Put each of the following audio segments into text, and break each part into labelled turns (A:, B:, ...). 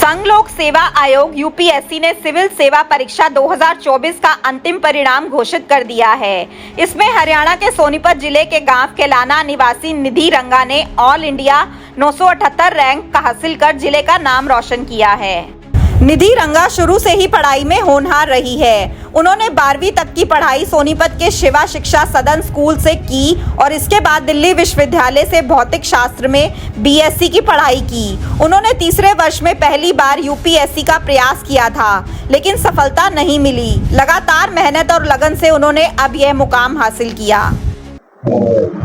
A: संघ लोक सेवा आयोग यूपीएससी ने सिविल सेवा परीक्षा 2024 का अंतिम परिणाम घोषित कर दिया है। इसमें हरियाणा के सोनीपत जिले के गांव केलाना निवासी निधि रंगा ने ऑल इंडिया 978 रैंक हासिल कर जिले का नाम रोशन किया है। निधि रंगा शुरू से ही पढ़ाई में होनहार रही है। उन्होंने 12वीं तक की पढ़ाई सोनीपत के शिवा शिक्षा सदन स्कूल से की और इसके बाद दिल्ली विश्वविद्यालय से भौतिक शास्त्र में बीएससी की पढ़ाई की। उन्होंने तीसरे वर्ष में पहली बार यूपीएससी का प्रयास किया था, लेकिन सफलता नहीं मिली। लगातार मेहनत और लगन से उन्होंने अब यह मुकाम हासिल किया।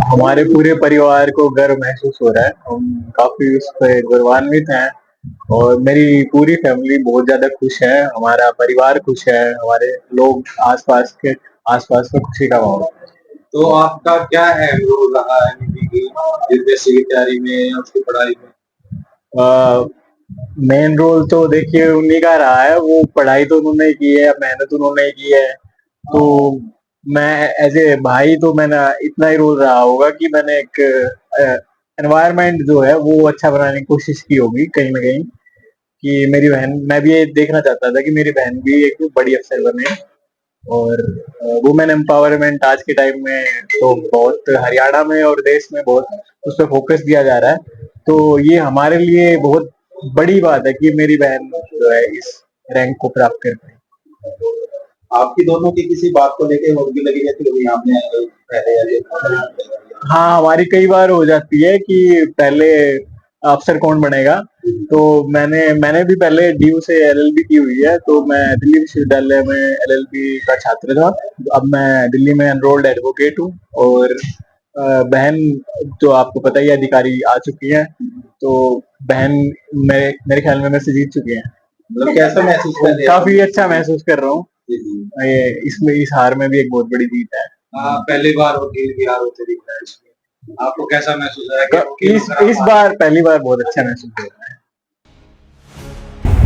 B: हमारे पूरे परिवार को गर्व महसूस हो रहा है। हम काफी उस पर गौरवान्वित हैं और मेरी पूरी फैमिली बहुत ज्यादा खुश है। हमारा परिवार खुश है, हमारे लोग आसपास में खुशी का माहौल है।
C: तो आपका क्या है रोल रहा है निधि की यूपीएससी की तैयारी में या उसकी पढ़ाई में?
B: मेन रोल तो देखिए उन्हीं का रहा है। वो पढ़ाई तो उन्होंने की है, मेहनत उन्होंने की है, तो मैं एज ए भाई तो मैंने इतना ही रोल रहा होगा कि मैंने एक एनवायरनमेंट जो है वो अच्छा बनाने की कोशिश की होगी कहीं ना कहीं, कि मेरी बहन, मैं भी ये देखना चाहता था कि मेरी बहन भी एक बड़ी अफसर बने। और वुमेन एम्पावरमेंट आज के टाइम में तो बहुत हरियाणा में और देश में बहुत उस पर फोकस दिया जा रहा है, तो ये हमारे लिए बहुत बड़ी बात है कि मेरी बहन जो है इस रैंक को प्राप्त कर पाई।
C: आपकी दोनों की किसी बात को लेके होगी लगी रहती है यहाँ पे?
B: हाँ, हमारी कई बार हो जाती है कि पहले अफसर कौन बनेगा। तो मैंने भी पहले डीयू से एलएलबी की हुई है, तो मैं दिल्ली विश्वविद्यालय में एलएलबी का छात्र था। अब मैं दिल्ली में एनरोल्ड एडवोकेट हूँ और बहन तो आपको पता ही अधिकारी आ चुकी है, तो बहन मेरे ख्याल में मेरे से जीत चुकी है।
C: मतलब कैसा महसूस कर रहे हैं?
B: काफी अच्छा महसूस कर रहा हूँ। इसमें इस हार में भी एक बहुत बड़ी जीत है।
C: पहली बार वकील की हार होते दिख रहा है इसमें, आपको कैसा महसूस है?
B: इस बार पहली बार बहुत अच्छा महसूस हो रहा है।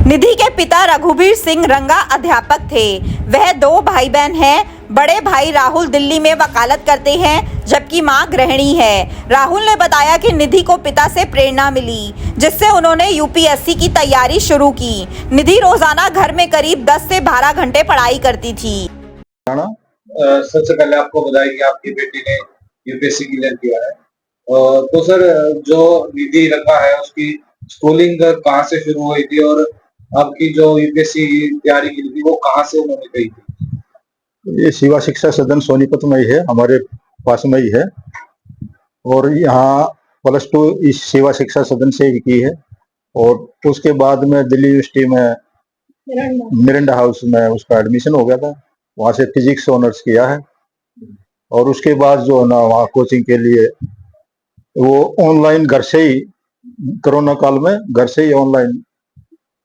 A: निधि के पिता रघुवीर सिंह रंगा अध्यापक थे। वह 2 भाई बहन हैं। बड़े भाई राहुल दिल्ली में वकालत करते हैं, जबकि मां गृहिणी है। राहुल ने बताया कि निधि को पिता से प्रेरणा मिली, जिससे उन्होंने यूपीएससी की तैयारी शुरू की। निधि रोजाना घर में करीब 10 से 12 घंटे पढ़ाई करती थी।
C: सबसे पहले आपको बताया कि आपकी बेटी ने यूपीएससी क्लियर किया है, तो सर जो निधि रंगा है उसकी स्कूलिंग कहाँ से शुरू हुई थी और आपकी जो यूपीएससी तैयारी की थी वो कहाँ से उन्होंने की थी?
D: ये शिवा शिक्षा सदन सोनीपत में ही है, हमारे पास में ही है। और यहाँ +2 इस शिवा शिक्षा सदन से ही की है और उसके बाद में दिल्ली यूनिवर्सिटी में मिरांडा हाउस में उसका एडमिशन हो गया था। वहां से फिजिक्स ऑनर्स किया है और उसके बाद जो है ना वहाँ कोचिंग के लिए वो ऑनलाइन घर से ही, कोरोना काल में घर से ही ऑनलाइन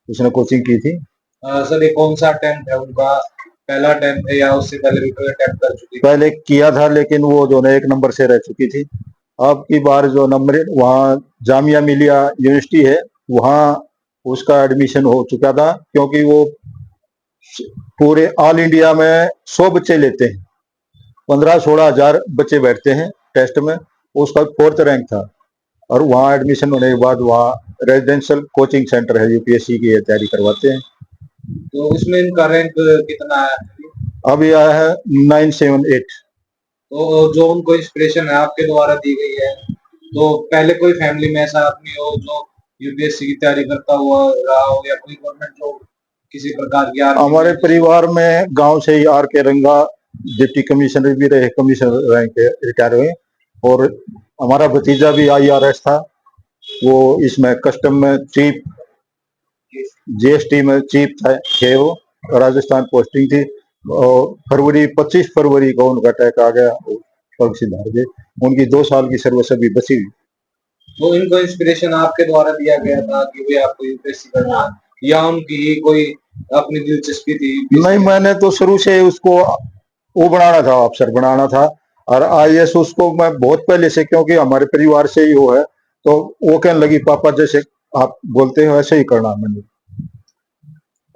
D: उसने कोचिंग की थी।
C: सर ये कौन सा अटेम्प्ट है उनका? पहला अटेम्प्ट है या उससे पहले भी कोई अटेम्प्ट कर चुकी?
D: पहले किया था लेकिन वो जो है 1 नंबर से रह चुकी थी। अब की बार जो नंबर वहाँ जामिया मिलिया यूनिवर्सिटी है, वहाँ उसका एडमिशन हो चुका था, क्योंकि वो पूरे ऑल इंडिया में 100 बच्चे लेते हैं, 15-16 हजार बच्चे बैठते हैं टेस्ट में। उसका 4th रैंक था और वहाँ एडमिशन होने के बाद वहाँ रेजिडेंशियल कोचिंग सेंटर है, यूपीएससी की तैयारी करवाते हैं।
C: तो उसमें इनका रैंक कितना है?
D: अभी आया है 978।
C: तो जो उनको इंस्पिरेशन है आपके द्वारा दी गई है, तो पहले कोई फैमिली में ऐसा आदमी हो जो यूपीएससी की तैयारी करता हुआ रहा हो या कोई गवर्नमेंट जॉब किसी प्रकार की?
D: हमारे परिवार में गांव से ही आर.के. रंगा डिप्टी कमिश्नर भी रहे, कमिश्नर रैंक के रिटायर हुए। और हमारा भतीजा भी IRS था, वो इसमें कस्टम में चीफ, जीएसटी में चीफ थे। वो राजस्थान पोस्टिंग थी और 25 फरवरी को उनका अटैक आ गया, पग से हार गए। उनकी 2 साल की सर्विस अभी बची हुई।
C: तो इनको इंस्पिरेशन आपके द्वारा दिया गया था कि भाई आपको यूपीएससी करना है, या उनकी कोई अपनी दिलचस्पी थी?
D: नहीं, मैंने तो शुरू से उसको वो बनाना था, अफसर बनाना था। और IAS उसको मैं बहुत पहले से, क्योंकि हमारे परिवार से ही वो है, तो वो कहने लगी पापा जैसे आप बोलते हो वैसे ही करना। मैंने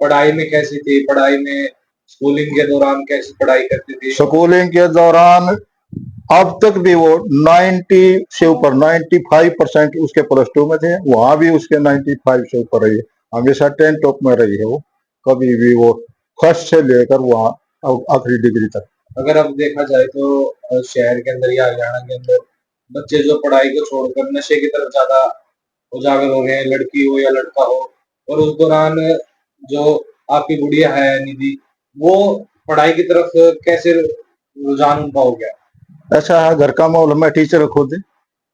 C: पढ़ाई में कैसी थी? पढ़ाई में स्कूलिंग के दौरान कैसी पढ़ाई करती थी?
D: स्कूलिंग के दौरान अब तक भी वो 90 से ऊपर 95% उसके +2 में थे, वहां भी उसके 95 से ऊपर रही। हमेशा 10 टॉप में रही है वो, कभी भी वो फर्स्ट से लेकर वहाँ आखिरी डिग्री तक।
C: अगर अब देखा जाए तो शहर के अंदर या हरियाणा के अंदर बच्चे जो पढ़ाई को छोड़कर नशे की तरफ ज्यादा उजागर हो रहे हैं, लड़की हो या लड़का हो। और उस दौरान जो आपकी गुड़िया है निधि, वो पढ़ाई की तरफ कैसे रुझान उनका हो गया?
D: ऐसा है, घर का माहौल, मैं टीचर खुद,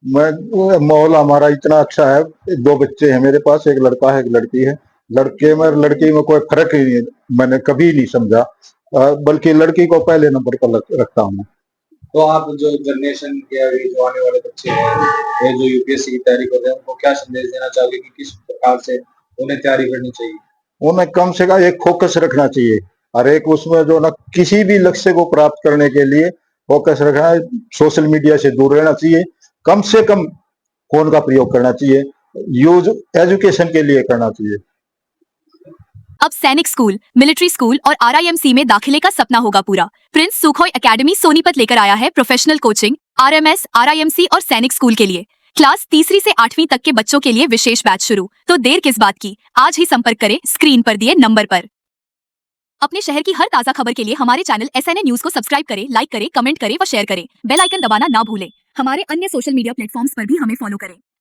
D: मैं माहौल हमारा इतना अच्छा है। 2 बच्चे हैं मेरे पास, एक लड़का है एक लड़की है। लड़के में लड़की में कोई फर्क ही नहीं, मैंने कभी नहीं समझा, बल्कि लड़की को पहले नंबर पर रखता हूँ।
C: तो आप जो जनरेशन के अभी जो आने वाले बच्चे हैं, ये जो यूपीएससी की तैयारी कर रहे हैं, उनको क्या संदेश देना चाहोगे कि किस प्रकार से उन्हें तैयारी करनी चाहिए?
D: उन्हें कम से कम एक फोकस रखना चाहिए, हर एक उसमें जो ना किसी भी लक्ष्य को प्राप्त करने के लिए फोकस रखना है। सोशल मीडिया से दूर रहना चाहिए, कम से कम फोन का प्रयोग करना चाहिए, यूज एजुकेशन के लिए करना चाहिए।
E: अब सैनिक स्कूल, मिलिट्री स्कूल और आरआईएमसी में दाखिले का सपना होगा पूरा। प्रिंस सुखोई एकेडमी सोनीपत लेकर आया है प्रोफेशनल कोचिंग आरएमएस, आरआईएमसी और सैनिक स्कूल के लिए। क्लास तीसरी से 8वीं तक के बच्चों के लिए विशेष बैच शुरू। तो देर किस बात की, आज ही संपर्क करें स्क्रीन पर दिए नंबर पर। अपने शहर की हर ताजा खबर के लिए हमारे चैनल SNA न्यूज को सब्सक्राइब करें, लाइक करें, कमेंट करें व शेयर करें। बेल आइकन दबाना ना भूलें। हमारे अन्य सोशल मीडिया प्लेटफॉर्म्स पर भी हमें फॉलो करें।